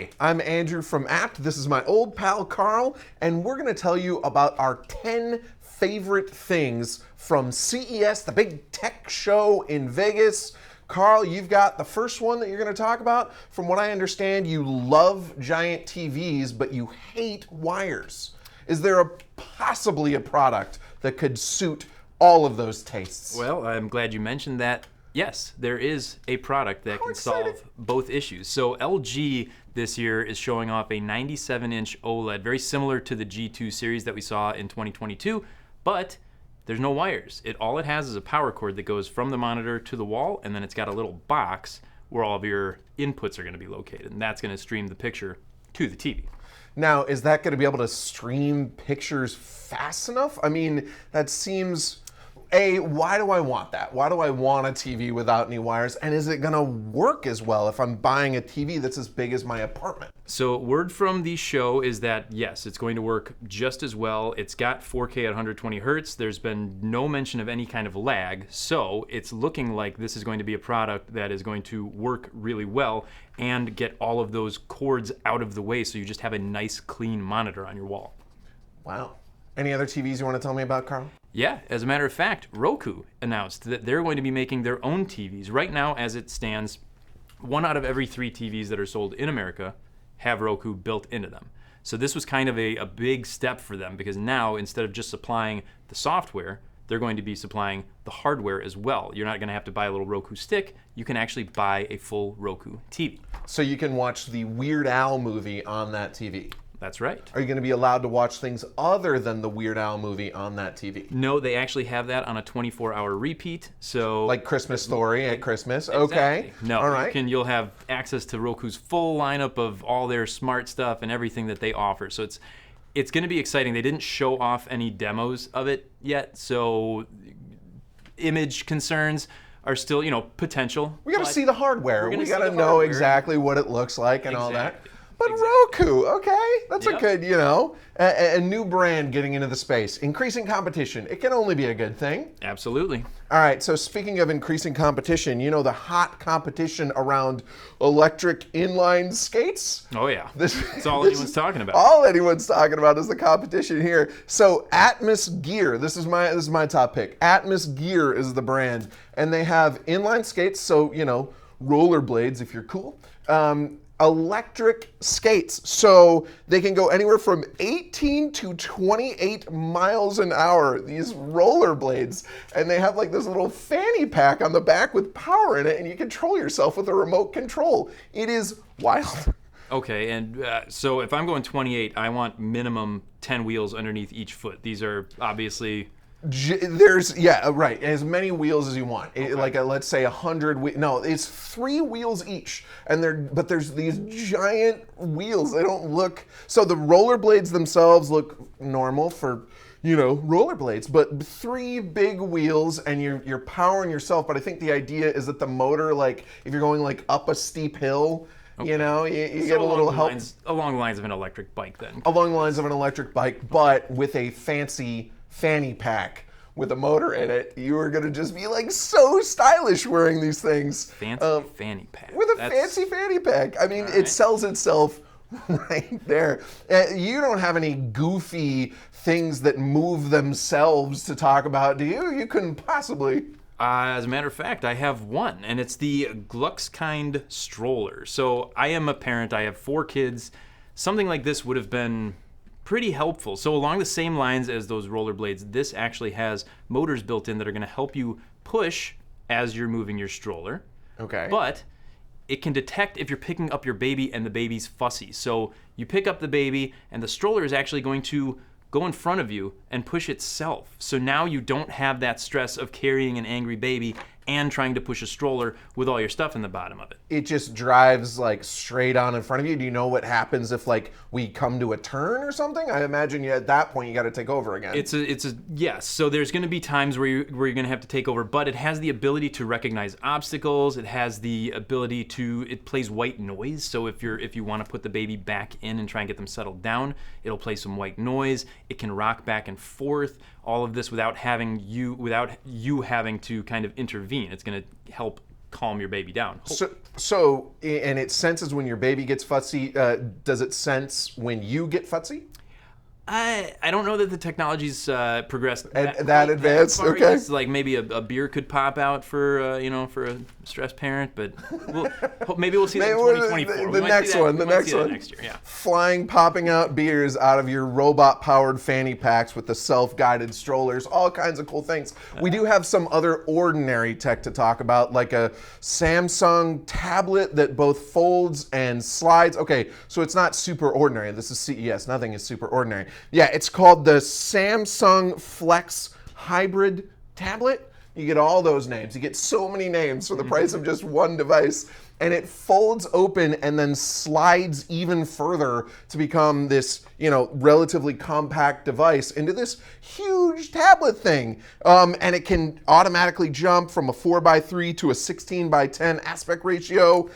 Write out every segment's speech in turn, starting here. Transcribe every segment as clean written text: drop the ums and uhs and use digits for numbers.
Hi, I'm Andrew from Apt. This is my old pal Carl, and we're going to tell you about our 10 favorite things from CES, the big tech show in Vegas. Carl, you've got the first one that you're going to talk about. From what I understand, you love giant TVs, but you hate wires. Is there possibly a product that could suit all of those tastes? Well, I'm glad you mentioned that. Yes, there is a product that can solve both issues. So LG this year is showing off a 97-inch OLED, very similar to the G2 series that we saw in 2022, but there's no wires. All it has is a power cord that goes from the monitor to the wall, and then it's got a little box where all of your inputs are going to be located, and that's going to stream the picture to the TV. Now, is that going to be able to stream pictures fast enough? I mean, that seems... why do I want that? Why do I want a TV without any wires? And is it gonna work as well if I'm buying a TV that's as big as my apartment? So word from the show is that yes, it's going to work just as well. It's got 4K at 120 hertz. There's been no mention of any kind of lag. So it's looking like this is going to be a product that is going to work really well and get all of those cords out of the way so you just have a nice clean monitor on your wall. Wow. Any other TVs you want to tell me about, Carl? Yeah, as a matter of fact, Roku announced that they're going to be making their own TVs. Right now, as it stands, 1 out of every 3 TVs that are sold in America have Roku built into them. So this was kind of a big step for them because now, instead of just supplying the software, they're going to be supplying the hardware as well. You're not going to have to buy a little Roku stick. You can actually buy a full Roku TV. So you can watch the Weird Al movie on that TV? That's right. Are you going to be allowed to watch things other than the Weird Al movie on that TV? No, they actually have that on a 24-hour repeat. So like Christmas Story at Christmas? Exactly. Okay. No, all right. You'll have access to Roku's full lineup of all their smart stuff and everything that they offer. So it's going to be exciting. They didn't show off any demos of it yet, so image concerns are still, potential. We got to see the hardware. We got to know hardware. Exactly what it looks like and all that. But Exactly. Roku, okay, that's a good, a new brand getting into the space. Increasing competition, it can only be a good thing. Absolutely. All right, so speaking of increasing competition, the hot competition around electric inline skates? Oh yeah, that's all anyone's talking about. All anyone's talking about is the competition here. So Atmos Gear, this is my top pick. Atmos Gear is the brand, and they have inline skates, so, rollerblades if you're cool. Electric skates, so they can go anywhere from 18 to 28 miles an hour, these rollerblades, and they have like this little fanny pack on the back with power in it, and you control yourself with a remote control. It is wild. Okay, and so if I'm going 28, I want minimum 10 wheels underneath each foot. These are obviously... There's, right, as many wheels as you want. Okay. Let's say 100, no, it's 3 wheels each. But there's these giant wheels. They don't look, so the rollerblades themselves look normal for, rollerblades, but 3 big wheels and you're powering yourself. But I think the idea is that the motor, if you're going up a steep hill, okay. You get a little help. Along the lines of an electric bike then. Along the lines of an electric bike, but with a fancy fanny pack with a motor in it. You are going to just be so stylish wearing these things. Fancy fanny pack. With a fancy fanny pack. I mean, it sells itself right there. You don't have any goofy things that move themselves to talk about, do you? You couldn't possibly. As a matter of fact, I have one, and it's the Gluxkind Stroller. So I am a parent. I have 4 kids. Something like this would have been pretty helpful. So along the same lines as those rollerblades, this actually has motors built in that are going to help you push as you're moving your stroller. Okay. But it can detect if you're picking up your baby and the baby's fussy. So you pick up the baby and the stroller is actually going to go in front of you and push itself. So now you don't have that stress of carrying an angry baby and trying to push a stroller with all your stuff in the bottom of it. It just drives straight on in front of you. Do you know what happens if we come to a turn or something? I imagine at that point you got to take over again. Yes. So there's going to be times where you're going to have to take over, but it has the ability to recognize obstacles. It has the ability it plays white noise. So if you want to put the baby back in and try and get them settled down, it'll play some white noise. It can rock back and forth. All of this without you having to kind of intervene. It's going to help calm your baby down. And it senses when your baby gets fussy. Does it sense when you get futsy? I don't know that the technology's progressed that advanced. That far. Okay, It's like maybe a beer could pop out for for a stressed parent, but maybe we'll see that in 2024. The next one. Next year, yeah. Flying, popping out beers out of your robot-powered fanny packs with the self-guided strollers, all kinds of cool things. We do have some other ordinary tech to talk about, like a Samsung tablet that both folds and slides. Okay, so it's not super ordinary. This is CES. Nothing is super ordinary. Yeah, it's called the Samsung Flex Hybrid Tablet. You get all those names. You get so many names for the price of just one device. And it folds open and then slides even further to become this, relatively compact device into this huge tablet thing. And it can automatically jump from a 4:3 to a 16:10 aspect ratio.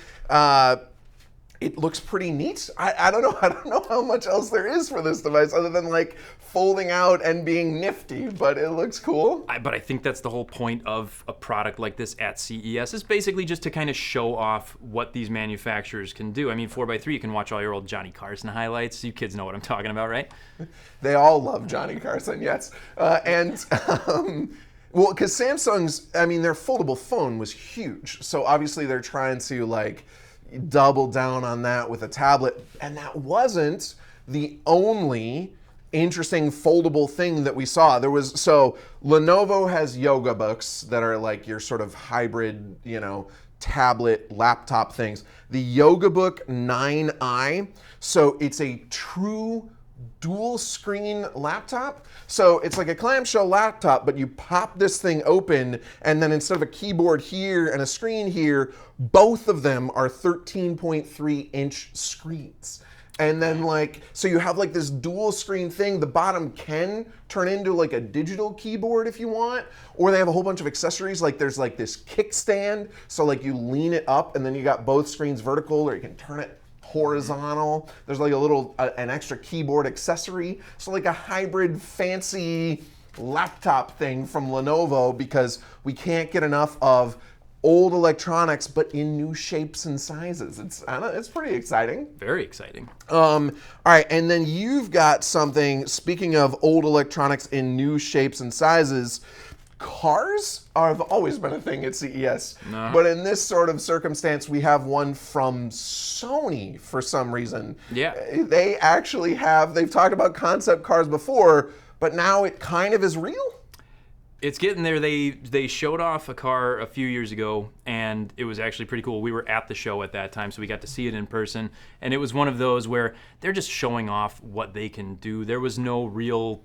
It looks pretty neat. I don't know how much else there is for this device other than like folding out and being nifty, but it looks cool. But I think that's the whole point of a product like this at CES, is basically just to kind of show off what these manufacturers can do. I mean, 4:3, you can watch all your old Johnny Carson highlights. You kids know what I'm talking about, right? They all love Johnny Carson, yes. Well, because Samsung's, their foldable phone was huge. So obviously they're trying to double down on that with a tablet. And that wasn't the only interesting foldable thing that we saw. Lenovo has yoga books that are like your sort of hybrid, tablet, laptop things. The Yoga Book 9i, so it's a true dual screen laptop. So it's like a clamshell laptop, but you pop this thing open, and then instead of a keyboard here and a screen here, both of them are 13.3-inch screens. And then so you have this dual screen thing. The bottom can turn into a digital keyboard if you want, or they have a whole bunch of accessories. There's this kickstand, so you lean it up and then you got both screens vertical, or you can turn it horizontal. There's an extra keyboard accessory. So a hybrid fancy laptop thing from Lenovo, because we can't get enough of old electronics, but in new shapes and sizes. It's pretty exciting. Very exciting. All right, and then you've got something, speaking of old electronics in new shapes and sizes, cars have always been a thing at CES. No. But in this sort of circumstance, we have one from Sony for some reason. Yeah. They actually they've talked about concept cars before, but now it kind of is real? It's getting there. They showed off a car a few years ago, and it was actually pretty cool. We were at the show at that time, so we got to see it in person. And it was one of those where they're just showing off what they can do. There was no real,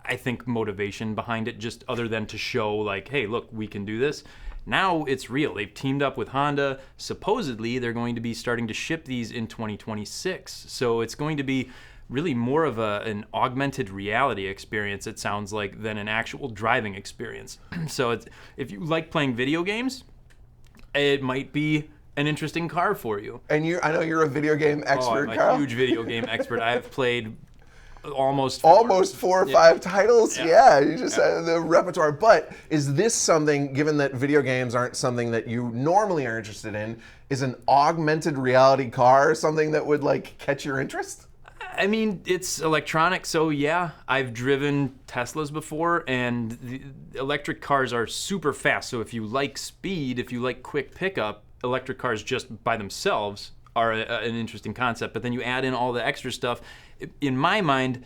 I think, motivation behind it, just other than to show, hey, look, we can do this. Now it's real. They've teamed up with Honda. Supposedly, they're going to be starting to ship these in 2026. So it's going to be really more of an augmented reality experience, it sounds like, than an actual driving experience. So if you like playing video games, it might be an interesting car for you. And I know you're a video game expert, I'm Kyle. a huge video game expert. I've played almost 4 or 5 titles. Yeah, you just have the repertoire. But is this something, given that video games aren't something that you normally are interested in, is an augmented reality car something that would catch your interest? It's electronic, so yeah, I've driven Teslas before, and the electric cars are super fast. So if you like speed, if you like quick pickup, electric cars just by themselves are an interesting concept. But then you add in all the extra stuff. In my mind,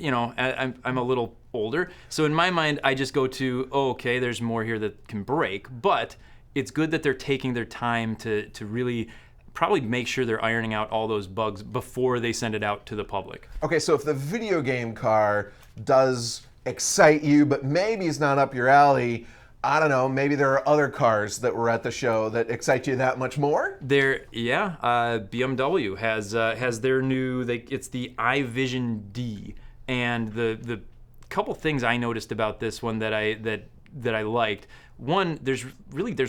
I'm a little older, so in my mind, I just go to, okay, there's more here that can break. But it's good that they're taking their time to really probably make sure they're ironing out all those bugs before they send it out to the public. Okay, so if the video game car does excite you, but maybe it's not up your alley, I don't know, maybe there are other cars that were at the show that excite you that much more? BMW has their new, it's the iVision D, and the couple things I noticed about this one that I liked. One, there's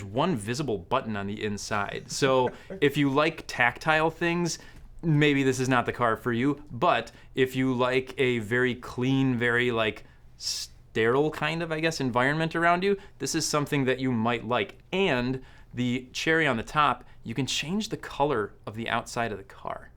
one visible button on the inside. So if you like tactile things, maybe this is not the car for you. But if you like a very clean, very sterile kind of, I guess, environment around you, this is something that you might like. And The cherry on the top, you can change the color of the outside of the car.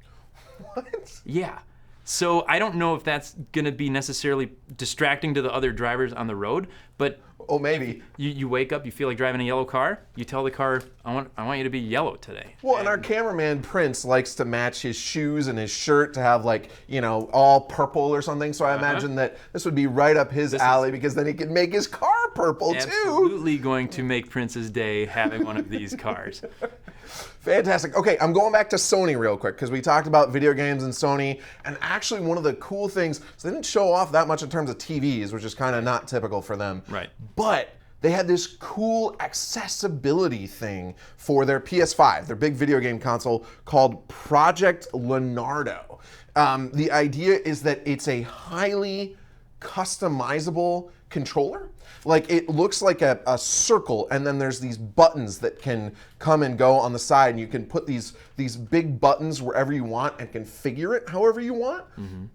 What? Yeah. So I don't know if that's going to be necessarily distracting to the other drivers on the road, but Oh, maybe. you wake up, you feel like driving a yellow car, you tell the car, I want you to be yellow today. Well, and our cameraman Prince likes to match his shoes and his shirt to have like, all purple or something. So I imagine that this would be right up his alley because then he could make his car purple too. Absolutely going to make Prince's day having one of these cars. Fantastic. Okay, I'm going back to Sony real quick because we talked about video games and Sony, and actually one of the cool things, so they didn't show off that much in terms of TVs, which is kind of not typical for them. Right. But they had this cool accessibility thing for their PS5, their big video game console called Project Leonardo. The idea is that it's a highly customizable controller. Like it looks like a circle, and then there's these buttons that can come and go on the side, and you can put these big buttons wherever you want and configure it however you want. Mm-hmm.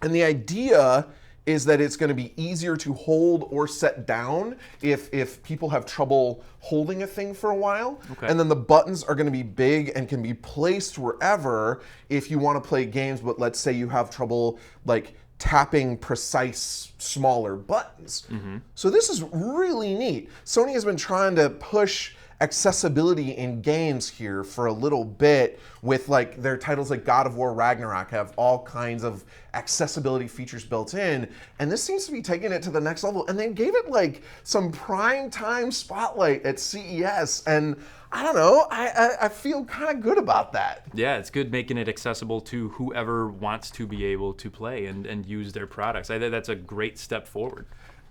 And the idea is that it's going to be easier to hold or set down if people have trouble holding a thing for a while. Okay. And then the buttons are going to be big and can be placed wherever if you want to play games, but let's say you have trouble like tapping precise, smaller buttons. Mm-hmm. So this is really neat. Sony has been trying to push accessibility in games here for a little bit with like their titles like God of War Ragnarok have all kinds of accessibility features built in, and this seems to be taking it to the next level, and they gave it like some prime time spotlight at CES, and I don't know, I feel kind of good about that. Yeah, it's good making it accessible to whoever wants to be able to play and use their products. I think that's a great step forward.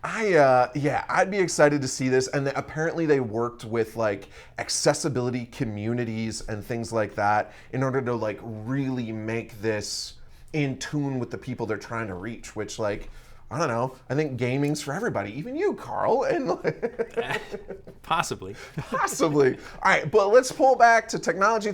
I'd be excited to see this, and apparently they worked with like accessibility communities and things like that in order to like really make this in tune with the people they're trying to reach, which like, I don't know, I think gaming's for everybody, even you, Carl. And Possibly. Possibly. All right, but let's pull back to technology.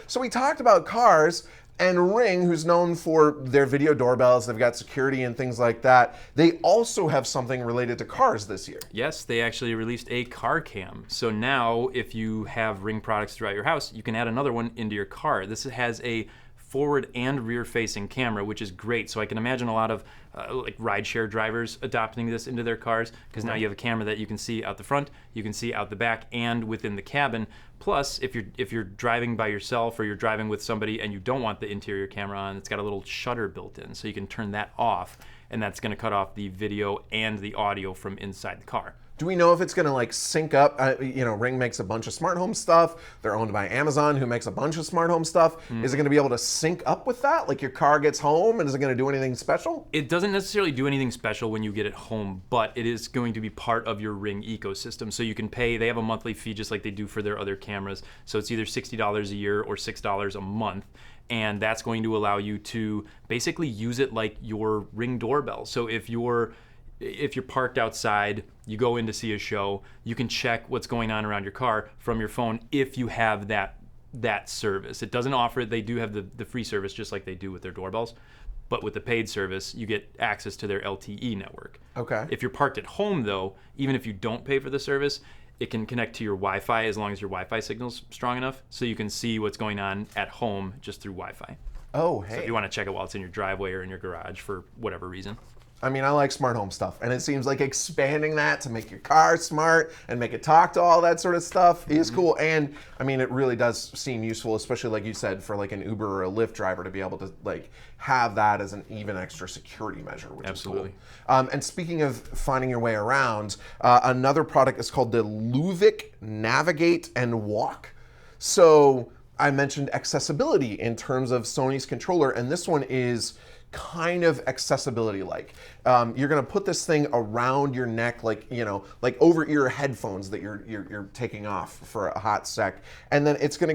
So we talked about cars, and Ring, who's known for their video doorbells, they've got security and things like that. They also have something related to cars this year. Yes, they actually released a car cam. So now if you have Ring products throughout your house, you can add another one into your car. This has a forward and rear facing camera, which is great. So I can imagine a lot of like rideshare drivers adopting this into their cars, because now you have a camera that you can see out the front, you can see out the back, and within the cabin. Plus, if you're driving by yourself or you're driving with somebody and you don't want the interior camera on, it's got a little shutter built in, so you can turn that off, and that's going to cut off the video and the audio from inside the car. Do we know if it's going to like sync up? Ring makes a bunch of smart home stuff. They're owned by Amazon, who makes a bunch of smart home stuff. Mm. Is it going to be able to sync up with that? Like your car gets home, and is it going to do anything special? It doesn't necessarily do anything special when you get it home, but it is going to be part of your Ring ecosystem. So you can pay, they have a monthly fee just like they do for their other cameras. So it's either $60 a year or $6 a month. And that's going to allow you to basically use it like your Ring doorbell. So if you're parked outside, you go in to see a show, you can check what's going on around your car from your phone if you have that service. It doesn't offer it. They do have the free service just like they do with their doorbells. But with the paid service, you get access to their LTE network. Okay. If you're parked at home, though, even if you don't pay for the service, it can connect to your Wi-Fi as long as your Wi-Fi signal's strong enough, so you can see what's going on at home just through Wi-Fi. Oh, hey. So if you want to check it while it's in your driveway or in your garage for whatever reason. I mean, I like smart home stuff, and it seems like expanding that to make your car smart and make it talk to all that sort of stuff is cool. And I mean, it really does seem useful, especially like you said, for like an Uber or a Lyft driver to be able to like have that as an even extra security measure, which Absolutely. is cool. And speaking of finding your way around, another product is called the Loovic Navigate and Walk. So I mentioned accessibility in terms of Sony's controller, and this one is kind of accessibility like. You're gonna put this thing around your neck, like like over ear headphones that you're taking off for a hot sec, and then it's gonna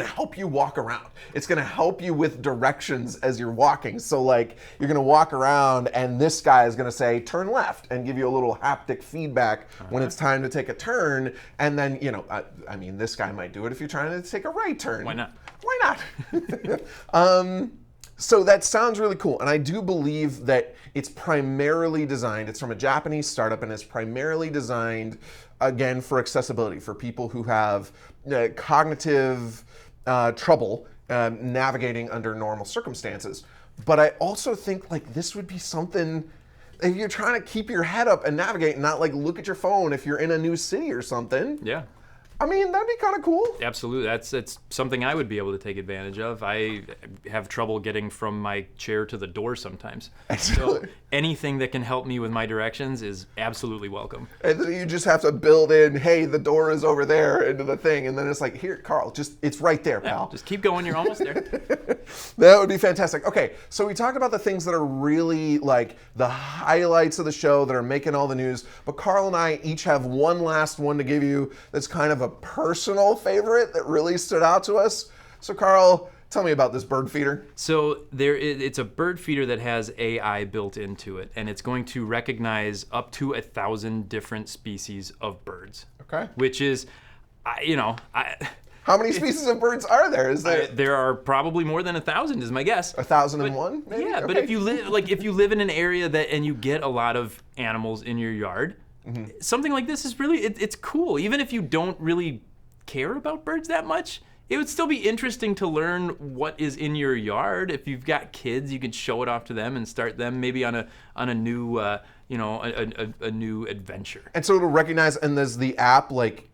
help you walk around. It's gonna help you with directions as you're walking. So like you're gonna walk around, and this guy is gonna say turn left and give you a little haptic feedback when it's time to take a turn. And then I mean, this guy might do it if you're trying to take a right turn. Why not? Why not? So that sounds really cool, and I do believe that it's primarily designed, it's from a Japanese startup, and it's primarily designed, again, for accessibility, for people who have cognitive trouble navigating under normal circumstances. But I also think like this would be something, if you're trying to keep your head up and navigate and not like look at your phone if you're in a new city or something. Yeah. I mean, that'd be kind of cool. Absolutely. It's something I would be able to take advantage of. I have trouble getting from my chair to the door sometimes. So anything that can help me with my directions is absolutely welcome. And then you just have to build in, hey, the door is over there into the thing. And then it's like, here, Carl, it's right there, pal. Just keep going. You're almost there. That would be fantastic. Okay, so we talked about the things that are really like the highlights of the show that are making all the news. But Carl and I each have one last one to give you that's kind of a personal favorite that really stood out to us. So Carl, tell me about this bird feeder. So it's a bird feeder that has AI built into it, and it's going to recognize up to 1,000 different species of birds. Okay. Which is, how many species of birds are there? There are probably more than 1,000, is my guess. 1,001, maybe? Yeah, okay. but if you live in an area and you get a lot of animals in your yard, something like this is really, it's cool. Even if you don't really care about birds that much, it would still be interesting to learn what is in your yard. If you've got kids, you could show it off to them and start them maybe on a new a new adventure. And so it'll recognize, and does the app like,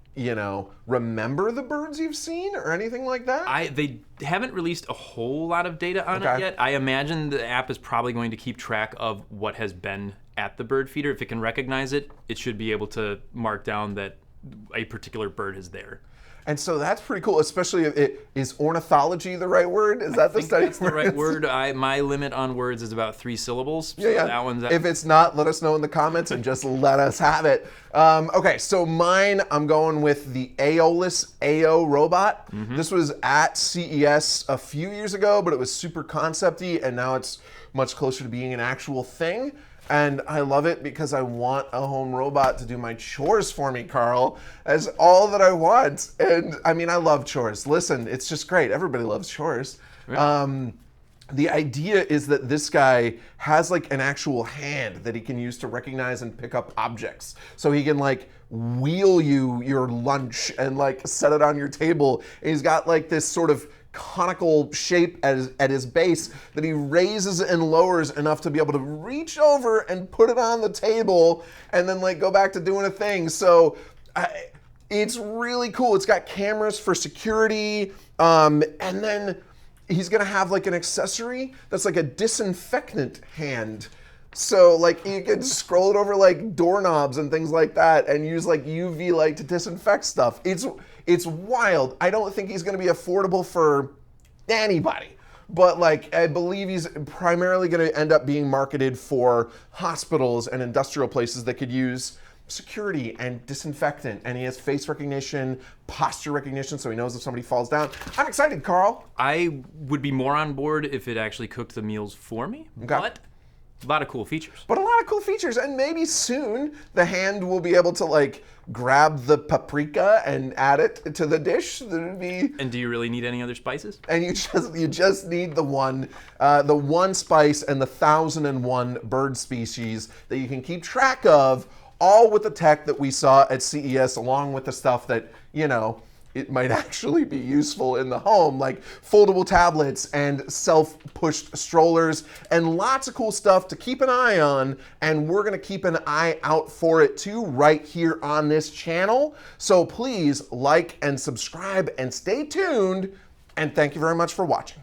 remember the birds you've seen or anything like that? They haven't released a whole lot of data on it yet. I imagine the app is probably going to keep track of what has been at the bird feeder. If it can recognize it, it should be able to mark down that a particular bird is there. And so that's pretty cool, especially if is ornithology the right word? Is that the study? That's the right word. My limit on words is about 3 syllables. So yeah. That one's if it's not, let us know in the comments and just let us have it. Okay, so mine, I'm going with the Aeolus Aeo Robot. This was at CES a few years ago, but it was super concept-y, and now it's much closer to being an actual thing. And I love it because I want a home robot to do my chores for me, Carl. That's all that I want. And I mean, I love chores. Listen, it's just great. Everybody loves chores. Right. The idea is that this guy has like an actual hand that he can use to recognize and pick up objects. So he can like wheel you your lunch and like set it on your table. And he's got like this sort of conical shape at his base that he raises and lowers enough to be able to reach over and put it on the table and then like go back to doing a thing. So it's really cool. It's got cameras for security, and then he's gonna have like an accessory that's like a disinfectant hand. So like you can scroll it over like doorknobs and things like that and use like UV light to disinfect stuff. It's wild. I don't think he's going to be affordable for anybody, but like I believe he's primarily going to end up being marketed for hospitals and industrial places that could use security and disinfectant. And he has face recognition, posture recognition, so he knows if somebody falls down. I'm excited, Carl. I would be more on board if it actually cooked the meals for me, but a lot of cool features. And maybe soon the hand will be able to like grab the paprika and add it to the dish. And do you really need any other spices? And you just need the one spice and the 1,001 bird species that you can keep track of, all with the tech that we saw at CES, along with the stuff that it might actually be useful in the home, like foldable tablets and self-pushed strollers and lots of cool stuff to keep an eye on. And we're gonna keep an eye out for it too right here on this channel. So please like and subscribe and stay tuned. And thank you very much for watching.